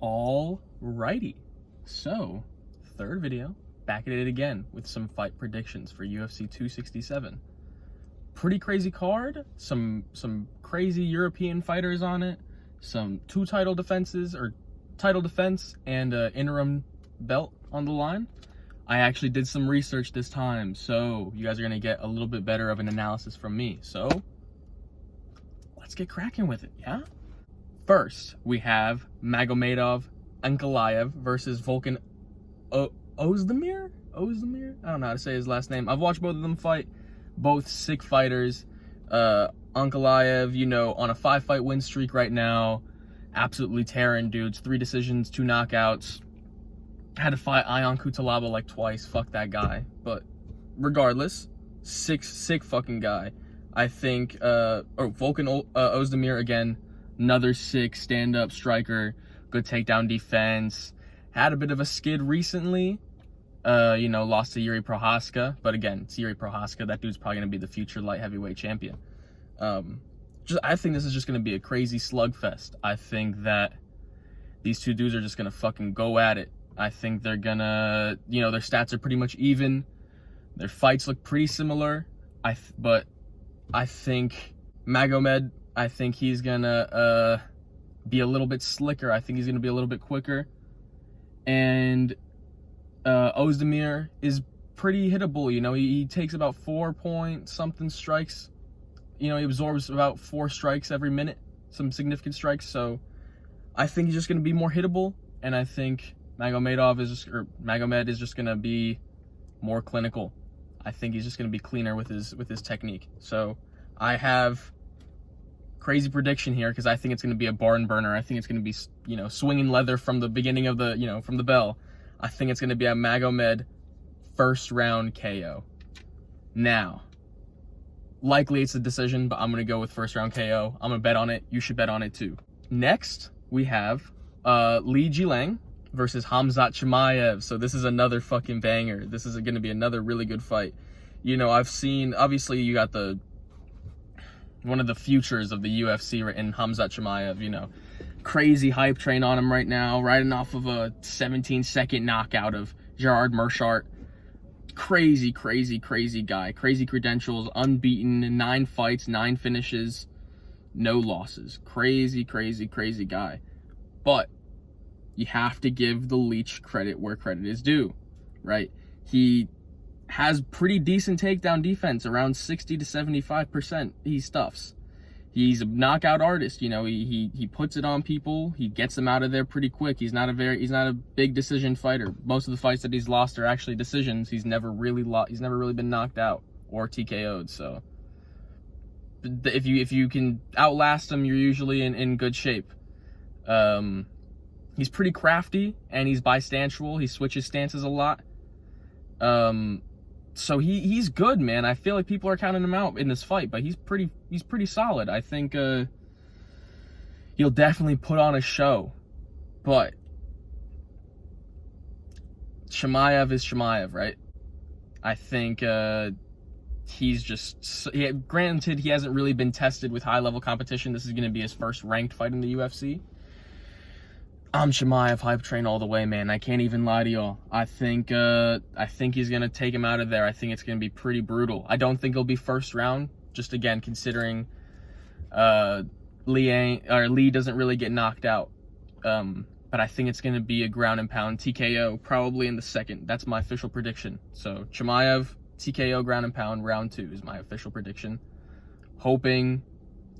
Alrighty, so third video, back at it again with some fight predictions for UFC 267. Pretty crazy card, some crazy European fighters on it, some two title defenses or title defense and interim belt on the line. I actually did some research this time, so you guys are gonna get a little bit better of an analysis from me. So let's get cracking with it, yeah? First, we have Magomedov Ankalaev versus Volkan Oezdemir? Oezdemir? I don't know how to say his last name. I've watched both of them fight. Both sick fighters. Ankalaev, you know, on a 5-fight win streak right now. Absolutely tearing dudes. 3 decisions, 2 knockouts. Had to fight Ion Cutelaba like twice. Fuck that guy. But regardless, sick fucking guy. I think, Volkan Oezdemir again. Another sick stand-up striker, good takedown defense. Had a bit of a skid recently, you know, lost to Yuri Prochazka. But again, it's Yuri Prochazka. That dude's probably going to be the future light heavyweight champion. I think this is just going to be a crazy slugfest. I think that these two dudes are just going to fucking go at it. I think they're going to, you know, their stats are pretty much even. Their fights look pretty similar. But I think Magomed, I think he's gonna be a little bit slicker. I think he's gonna be a little bit quicker. And Oezdemir is pretty hittable. You know, he takes about 4-point-something strikes. You know, he absorbs about 4 strikes every minute, some significant strikes. So I think he's just gonna be more hittable. And I think Magomed is just gonna be more clinical. I think he's just gonna be cleaner with his technique. So I have crazy prediction here because I think it's going to be a barn burner. I think it's going to be, you know, swinging leather from the beginning of the, you know, from the bell. I think it's going to be a Magomed first round KO. Now, likely it's a decision, but I'm going to go with first round KO. I'm going to bet on it. You should bet on it too. Next, we have Ling versus Khamzat Chimaev. So this is another fucking banger. This is going to be another really good fight. You know, I've seen, obviously you got one of the futures of the UFC in Khamzat Chimaev, you know. Crazy hype train on him right now, riding off of a 17-second knockout of Gerard Meerschaert. Crazy guy. Crazy credentials, unbeaten, 9 fights, 9 finishes, no losses. Crazy guy. But you have to give the Leech credit where credit is due, right? He has pretty decent takedown defense, around 60 to 75% he stuffs. He's a knockout artist, you know, he puts it on people, he gets them out of there pretty quick. He's not a big decision fighter. Most of the fights that he's lost are actually decisions. He's never really been knocked out or TKO'd. So if you can outlast him, you're usually in good shape. He's pretty crafty and he's bistantial. He switches stances a lot. So he's good, man. I feel like people are counting him out in this fight, but he's pretty solid. I think he'll definitely put on a show. But Chimaev is Chimaev, right? I think he's just, granted, he hasn't really been tested with high-level competition. This is going to be his first ranked fight in the UFC. I'm Chimaev hype train all the way, man. I can't even lie to y'all. I think he's gonna take him out of there. I think it's gonna be pretty brutal. I don't think it'll be first round. Just again, considering Lee doesn't really get knocked out. But I think it's gonna be a ground and pound TKO, probably in the second. That's my official prediction. So Chimaev TKO ground and pound round 2 is my official prediction. Hoping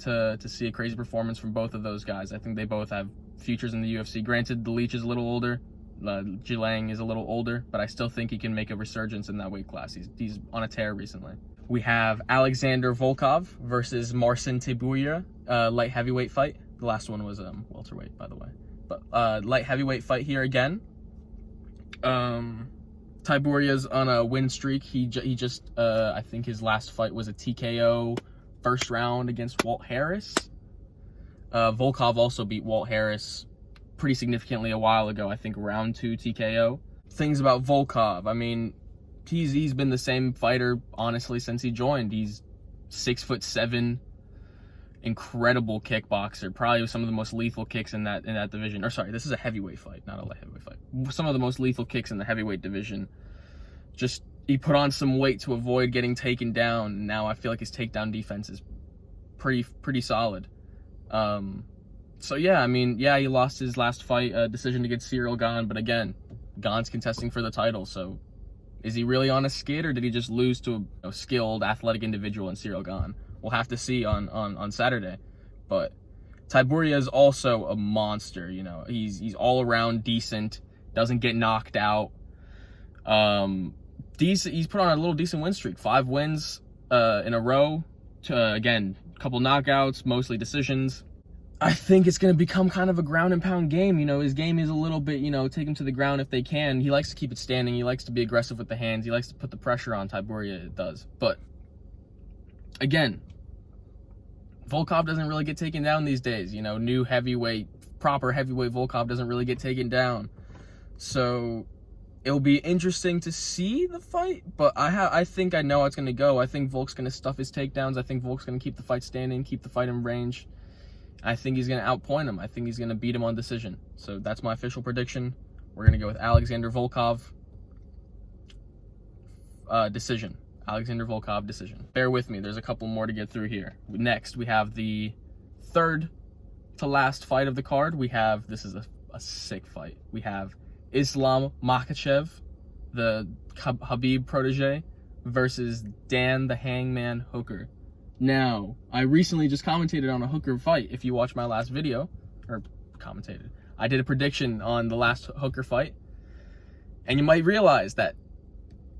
to see a crazy performance from both of those guys. I think they both have futures in the UFC. Granted, the Leech is a little older, Ling is a little older, but I still think he can make a resurgence in that weight class. He's on a tear recently. We have Alexander Volkov versus Marcin Teixeira, light heavyweight fight. The last one was welterweight, by the way. But light heavyweight fight here again. Teixeira's on a win streak. He just I think his last fight was a TKO first round against Walt Harris. Volkov also beat Walt Harris pretty significantly a while ago, I think round 2 TKO. Things about Volkov, I mean, he's been the same fighter, honestly, since he joined. He's 6'7", incredible kickboxer, probably some of the most lethal kicks in that division. Or sorry, this is a heavyweight fight, not a light heavyweight fight. Some of the most lethal kicks in the heavyweight division. Just, he put on some weight to avoid getting taken down, and now I feel like his takedown defense is pretty solid. So yeah, I mean, yeah, he lost his last fight, decision against Cyril Gane, but again, Gane's contesting for the title, so is he really on a skid, or did he just lose to a skilled, athletic individual in Cyril Gane? We'll have to see on Saturday. But Teixeira is also a monster, you know. He's all around decent, doesn't get knocked out. Decent. He's put on a little decent win streak, 5 wins in a row. Again, a couple knockouts, mostly decisions. I think it's going to become kind of a ground and pound game. You know, his game is a little bit, you know, take him to the ground if they can. He likes to keep it standing. He likes to be aggressive with the hands. He likes to put the pressure on. Teixeira does. But again, Volkov doesn't really get taken down these days. You know, new heavyweight, proper heavyweight Volkov doesn't really get taken down. So it'll be interesting to see the fight, but I think I know how it's going to go. I think Volk's going to stuff his takedowns. I think Volk's going to keep the fight standing, keep the fight in range. I think he's going to outpoint him. I think he's going to beat him on decision. So that's my official prediction. We're going to go with Alexander Volkov decision. Alexander Volkov decision. Bear with me. There's a couple more to get through here. Next, we have the third to last fight of the card. We have, this is a sick fight. We have Islam Makhachev, the Khabib protege, versus Dan the Hangman Hooker. Now, I recently just commentated on a Hooker fight. If you watch my last video, or commentated, I did a prediction on the last Hooker fight. And you might realize that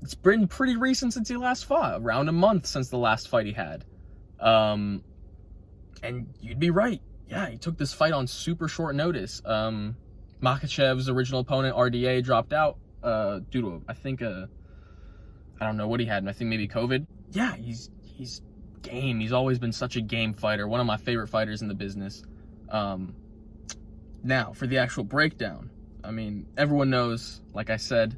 it's been pretty recent since he last fought, around a month since the last fight he had. And you'd be right. Yeah, he took this fight on super short notice. Makhachev's original opponent, RDA, dropped out due to, I think, I don't know what he had. I think maybe COVID. Yeah, he's game. He's always been such a game fighter. One of my favorite fighters in the business. Now, for the actual breakdown. I mean, everyone knows, like I said,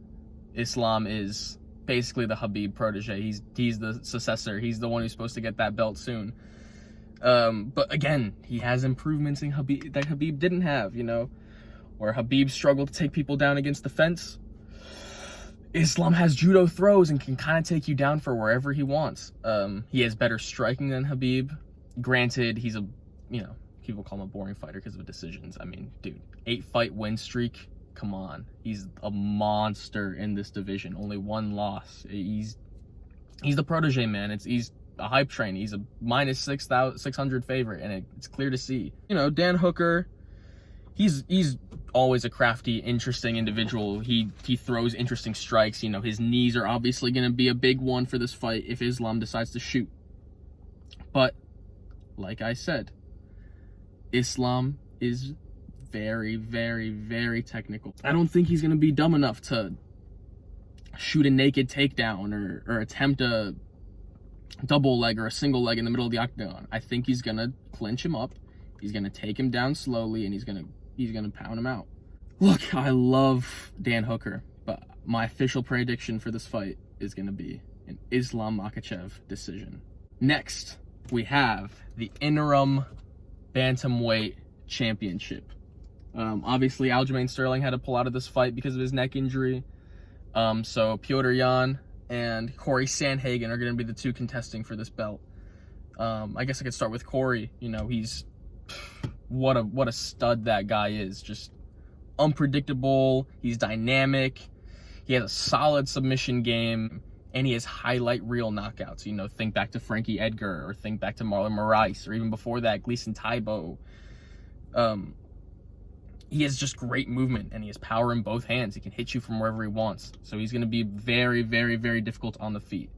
Islam is basically the Khabib protege. He's the successor. He's the one who's supposed to get that belt soon. But again, he has improvements in Khabib that Khabib didn't have, you know. Where Khabib struggled to take people down against the fence, Islam has judo throws and can kind of take you down for wherever he wants. He has better striking than Khabib. Granted, he's a, you know, people call him a boring fighter because of decisions. I mean, dude, 8-fight win streak. Come on. He's a monster in this division. Only 1 loss. He's the protege, man. He's a hype train. He's a minus 600 favorite, and it's clear to see. You know, Dan Hooker, he's always a crafty, interesting individual. He throws interesting strikes. You know, his knees are obviously going to be a big one for this fight if Islam decides to shoot. But, like I said, Islam is very, very, very technical. I don't think he's going to be dumb enough to shoot a naked takedown or attempt a double leg or a single leg in the middle of the octagon. I think he's going to clinch him up. He's going to take him down slowly, and he's going to pound him out. Look, I love Dan Hooker, but my official prediction for this fight is going to be an Islam Makhachev decision. Next, we have the interim bantamweight championship. Obviously, Aljamain Sterling had to pull out of this fight because of his neck injury. So Petr Yan and Corey Sandhagen are going to be the 2 contesting for this belt. I guess I could start with Corey. You know, he's what a stud that guy is. Just unpredictable. He's dynamic. He has a solid submission game, and he has highlight reel knockouts. You know, think back to Frankie Edgar, or think back to Marlon Moraes, or even before that, Gleison Taibo. He has just great movement, and he has power in both hands. He can hit you from wherever he wants. So he's going to be very, very, very difficult on the feet.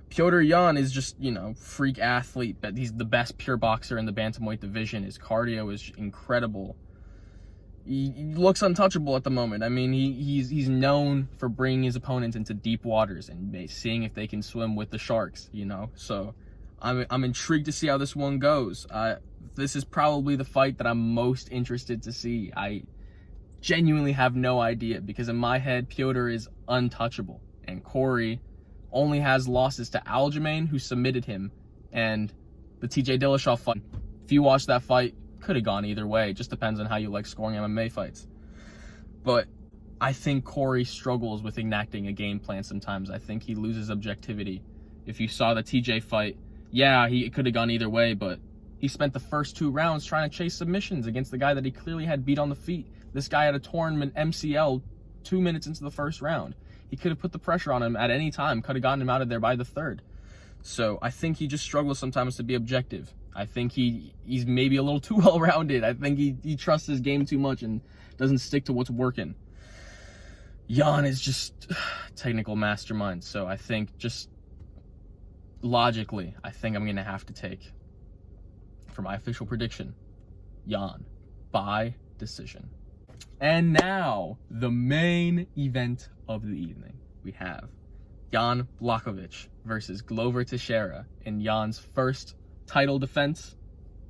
Petr Yan is just, you know, freak athlete, but he's the best pure boxer in the bantamweight division. His cardio is incredible. He looks untouchable at the moment. I mean, he's known for bringing his opponents into deep waters and seeing if they can swim with the sharks, you know. So I'm intrigued to see how this one goes. This is probably the fight that I'm most interested to see. I genuinely have no idea, because in my head, Petr is untouchable, and Corey only has losses to Aljamain, who submitted him, and the TJ Dillashaw fight. If you watch that fight, could have gone either way. It just depends on how you like scoring MMA fights. But I think Corey struggles with enacting a game plan sometimes. I think he loses objectivity. If you saw the TJ fight, yeah, it could have gone either way, but he spent the first 2 rounds trying to chase submissions against the guy that he clearly had beat on the feet. This guy had a torn MCL 2 minutes into the first round. He could have put the pressure on him at any time, could have gotten him out of there by the 3rd. So I think he just struggles sometimes to be objective. I think he's maybe a little too well-rounded. I think he trusts his game too much and doesn't stick to what's working. Jan is just technical mastermind. So I think just logically, I think I'm going to have to take, for my official prediction, Jan by decision. And now, the main event of the evening. We have Jan Blachowicz versus Glover Teixeira in Jan's first title defense,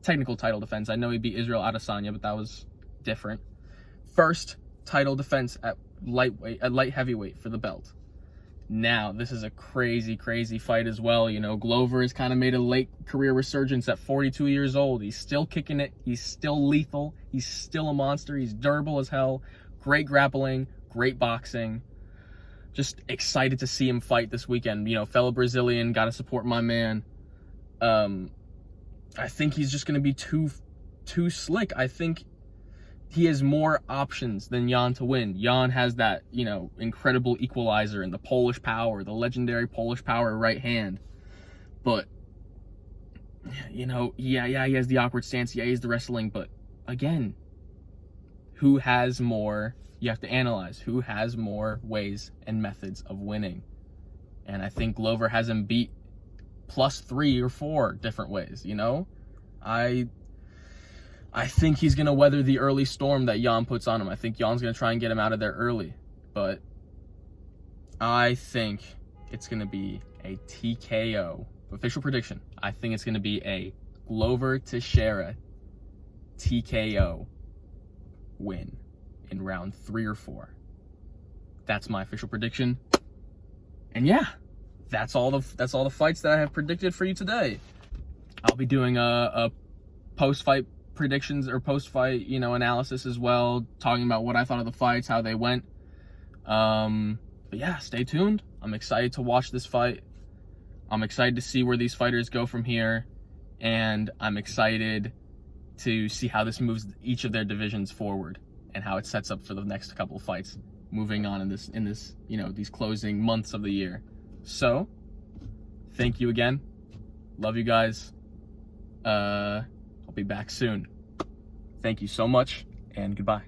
technical title defense. I know he beat Israel Adesanya, but that was different. First title defense at light heavyweight for the belt. Now, this is a crazy fight as well. You know, Glover has kind of made a late career resurgence at 42 years old. He's still kicking it. He's still lethal. He's still a monster. He's durable as hell. Great grappling, great boxing. Just excited to see him fight this weekend. You know, fellow Brazilian, got to support my man. I think he's just going to be too slick. I think he has more options than Jan to win. Jan has that, you know, incredible equalizer and the Polish power, the legendary Polish power right hand. But, you know, yeah, he has the awkward stance. Yeah, he has the wrestling. But, again, who has more? You have to analyze who has more ways and methods of winning. And I think Glover has him beat plus 3 or 4 different ways, you know? I think he's going to weather the early storm that Jan puts on him. I think Jan's going to try and get him out of there early. But I think it's going to be a TKO. Official prediction. I think it's going to be a Glover Teixeira TKO win in round 3 or 4. That's my official prediction. And yeah, that's all the fights that I have predicted for you today. I'll be doing a post-fight predictions or post-fight, you know, analysis as well, talking about what I thought of the fights, how they went. But yeah, stay tuned. I'm excited to watch this fight. I'm excited to see where these fighters go from here, and I'm excited to see how this moves each of their divisions forward and how it sets up for the next couple of fights moving on in this, you know, these closing months of the year. So, thank you again. Love you guys. I'll be back soon. Thank you so much, and goodbye.